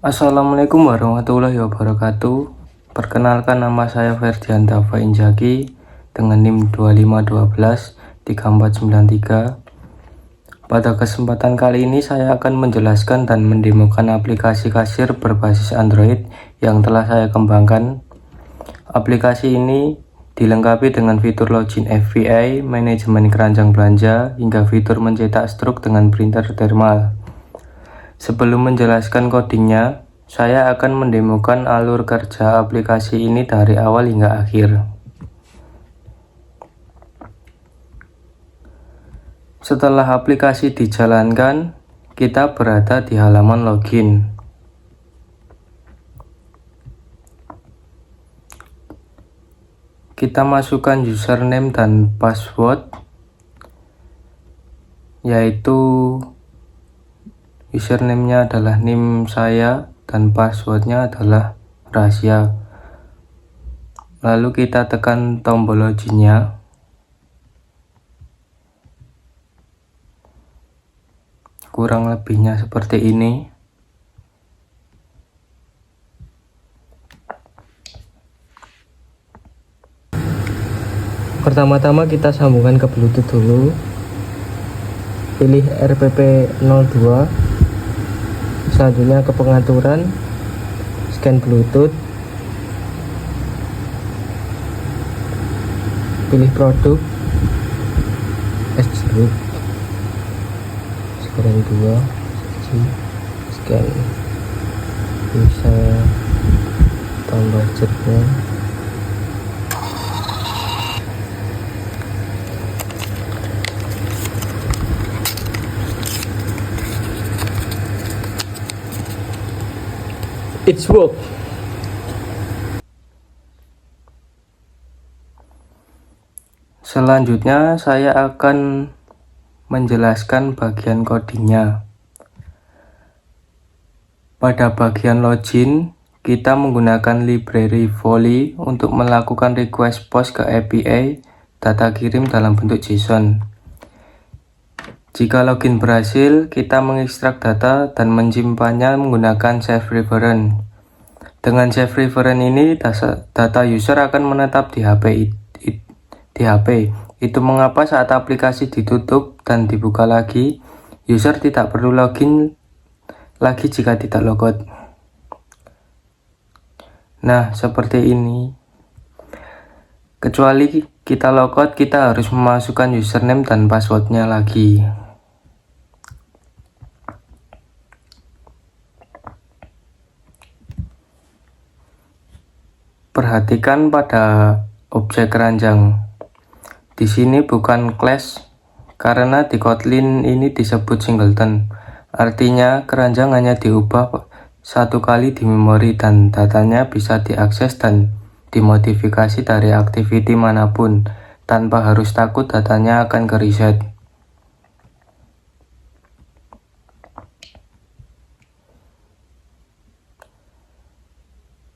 Assalamualaikum warahmatullahi wabarakatuh. Perkenalkan, nama saya Ferdian Dafa Injaki dengan NIM 25123493. Pada kesempatan kali ini saya akan menjelaskan dan mendemokan aplikasi kasir berbasis Android yang telah saya kembangkan. Aplikasi ini dilengkapi dengan fitur login FPI, manajemen keranjang belanja, hingga fitur mencetak struk dengan printer thermal. Sebelum menjelaskan codingnya, saya akan mendemokan alur kerja aplikasi ini dari awal hingga akhir. Setelah aplikasi dijalankan, kita berada di halaman login. Kita masukkan username dan password, yaitu username-nya adalah NIM saya dan passwordnya adalah rahasia. Lalu kita tekan tombol login-nya. Kurang lebihnya seperti ini. Pertama-tama kita sambungkan ke Bluetooth dulu. Pilih RPP02. Selanjutnya ke pengaturan, scan Bluetooth, pilih produk, S-jeruk, sekarang 2, scan, bisa tambah jeruknya. It's work. Selanjutnya saya akan menjelaskan bagian codingnya. Pada bagian login, kita menggunakan library Volley untuk melakukan request post ke API data kirim dalam bentuk JSON. Jika login berhasil, kita mengekstrak data dan menyimpannya menggunakan save reference. Dengan save reference ini, data user akan menetap di HP. Itu mengapa saat aplikasi ditutup dan dibuka lagi, user tidak perlu login lagi jika tidak logout. Nah, seperti ini. Kecuali kita logout, kita harus memasukkan username dan passwordnya lagi. Perhatikan pada objek keranjang. Di sini bukan class karena di Kotlin ini disebut singleton. Artinya keranjang hanya diubah satu kali di memori dan datanya bisa diakses dan dimodifikasi dari activity manapun tanpa harus takut datanya akan ke reset.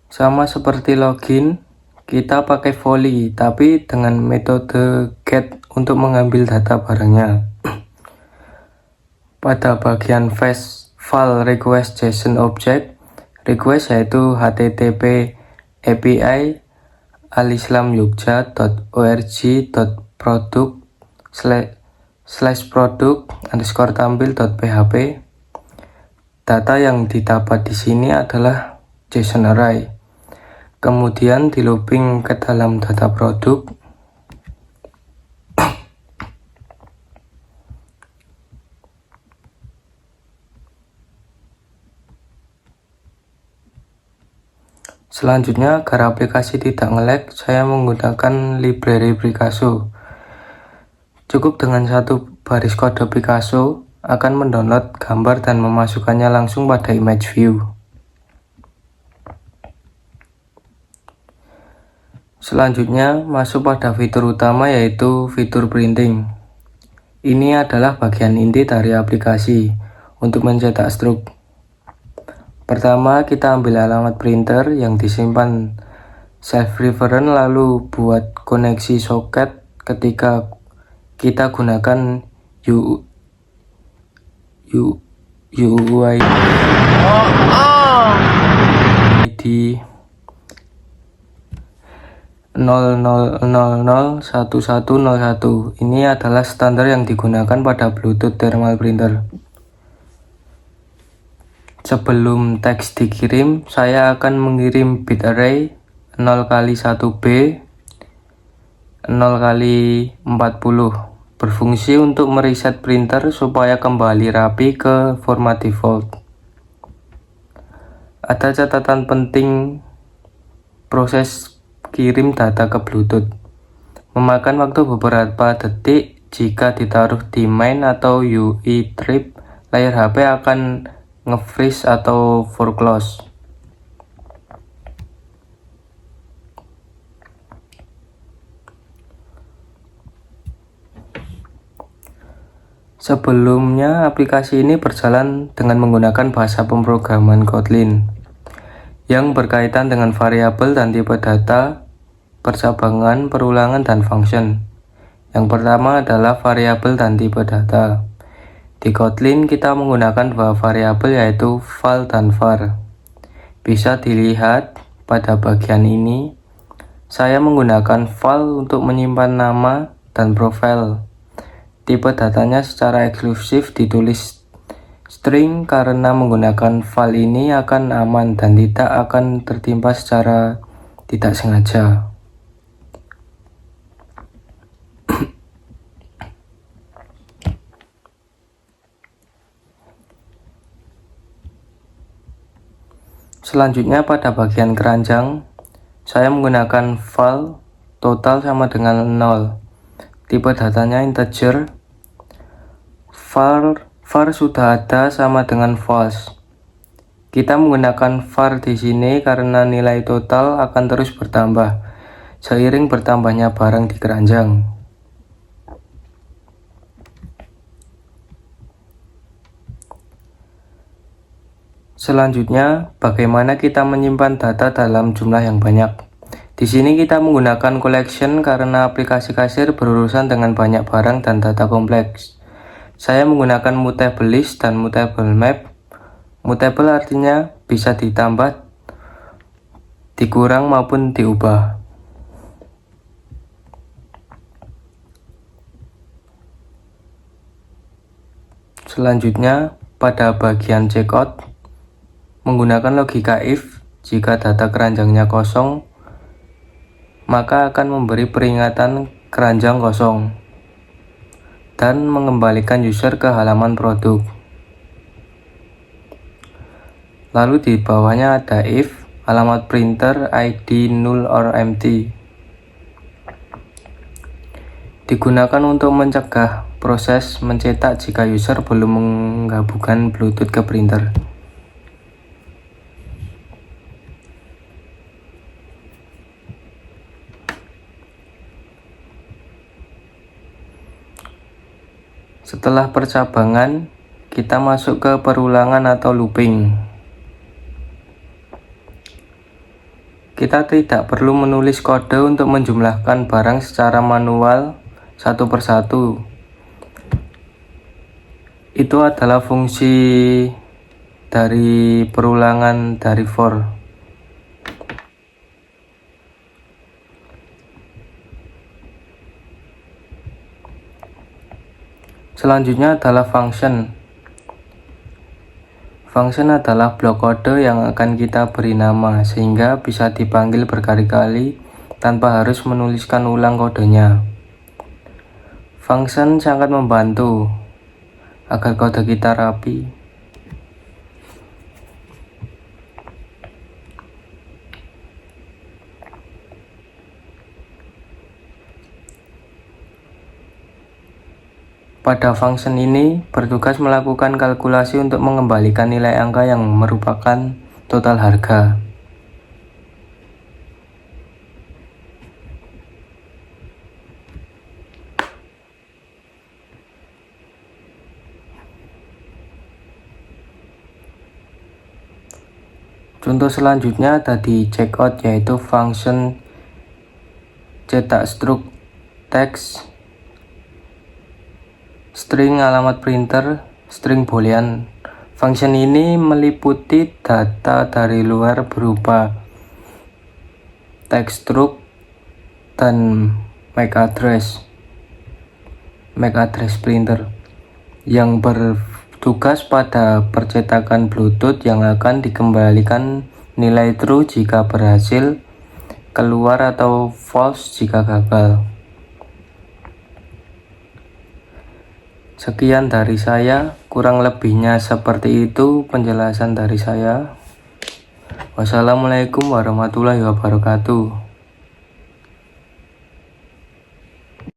Sama seperti login, kita pakai Volley tapi dengan metode get untuk mengambil data barangnya. Pada bagian file request JSON object, request yaitu http api alislamyogja.org.product/product_tampil.php. Data yang didapat di sini adalah JSON array. Kemudian di looping ke dalam data produk. Selanjutnya, agar aplikasi tidak nge-lag, saya menggunakan library Picasso. Cukup dengan satu baris kode Picasso akan mendownload gambar dan memasukkannya langsung pada image view. Selanjutnya, masuk pada fitur utama yaitu fitur printing. Ini adalah bagian inti dari aplikasi untuk mencetak struk. Pertama, kita ambil alamat printer yang disimpan save reference, lalu buat koneksi soket ketika kita gunakan UI. ID 00001101. Ini adalah standar yang digunakan pada Bluetooth thermal printer. Sebelum teks dikirim, saya akan mengirim bit array 0x1b 0x40, berfungsi untuk mereset printer supaya kembali rapi ke format default. Ada catatan penting: proses kirim data ke Bluetooth memakan waktu beberapa detik. Jika ditaruh di main atau UI trip, layar HP akan nge-freeze atau foreclose. Sebelumnya, aplikasi ini berjalan dengan menggunakan bahasa pemrograman Kotlin yang berkaitan dengan variabel dan tipe data, percabangan, perulangan, dan function. Yang pertama adalah variabel dan tipe data. Di Kotlin kita menggunakan dua variabel, yaitu val dan var. Bisa dilihat pada bagian ini, saya menggunakan val untuk menyimpan nama dan profil. Tipe datanya secara eksklusif ditulis string karena menggunakan val ini akan aman dan tidak akan tertimpa secara tidak sengaja. Selanjutnya pada bagian keranjang, saya menggunakan val total sama dengan 0. Tipe datanya integer. var sudah ada sama dengan false. Kita menggunakan var di sini karena nilai total akan terus bertambah seiring bertambahnya barang di keranjang. Selanjutnya, bagaimana kita menyimpan data dalam jumlah yang banyak. Di sini kita menggunakan collection karena aplikasi kasir berurusan dengan banyak barang dan data kompleks. Saya menggunakan mutable list dan mutable map. Mutable artinya bisa ditambah, dikurang maupun diubah. Selanjutnya, pada bagian checkout, menggunakan logika if. Jika data keranjangnya kosong, maka akan memberi peringatan keranjang kosong dan mengembalikan user ke halaman produk. Lalu di bawahnya ada if, alamat printer, ID null or empty. Digunakan untuk mencegah proses mencetak jika user belum menggabungkan Bluetooth ke printer. Setelah percabangan, kita masuk ke perulangan atau looping. Kita tidak perlu menulis kode untuk menjumlahkan barang secara manual satu persatu. Itu adalah fungsi dari perulangan dari for. Selanjutnya adalah function. Function adalah blok kode yang akan kita beri nama, sehingga bisa dipanggil berkali-kali tanpa harus menuliskan ulang kodenya. Function sangat membantu agar kode kita rapi. Pada function ini bertugas melakukan kalkulasi untuk mengembalikan nilai angka yang merupakan total harga. Contoh selanjutnya ada di checkout, yaitu function cetak struk teks, string alamat printer, string boolean, Function ini meliputi data dari luar berupa text struct dan MAC address printer yang bertugas pada percetakan Bluetooth yang akan dikembalikan nilai true jika berhasil keluar atau false jika gagal. Sekian dari saya, kurang lebihnya seperti itu penjelasan dari saya. Wassalamualaikum warahmatullahi wabarakatuh.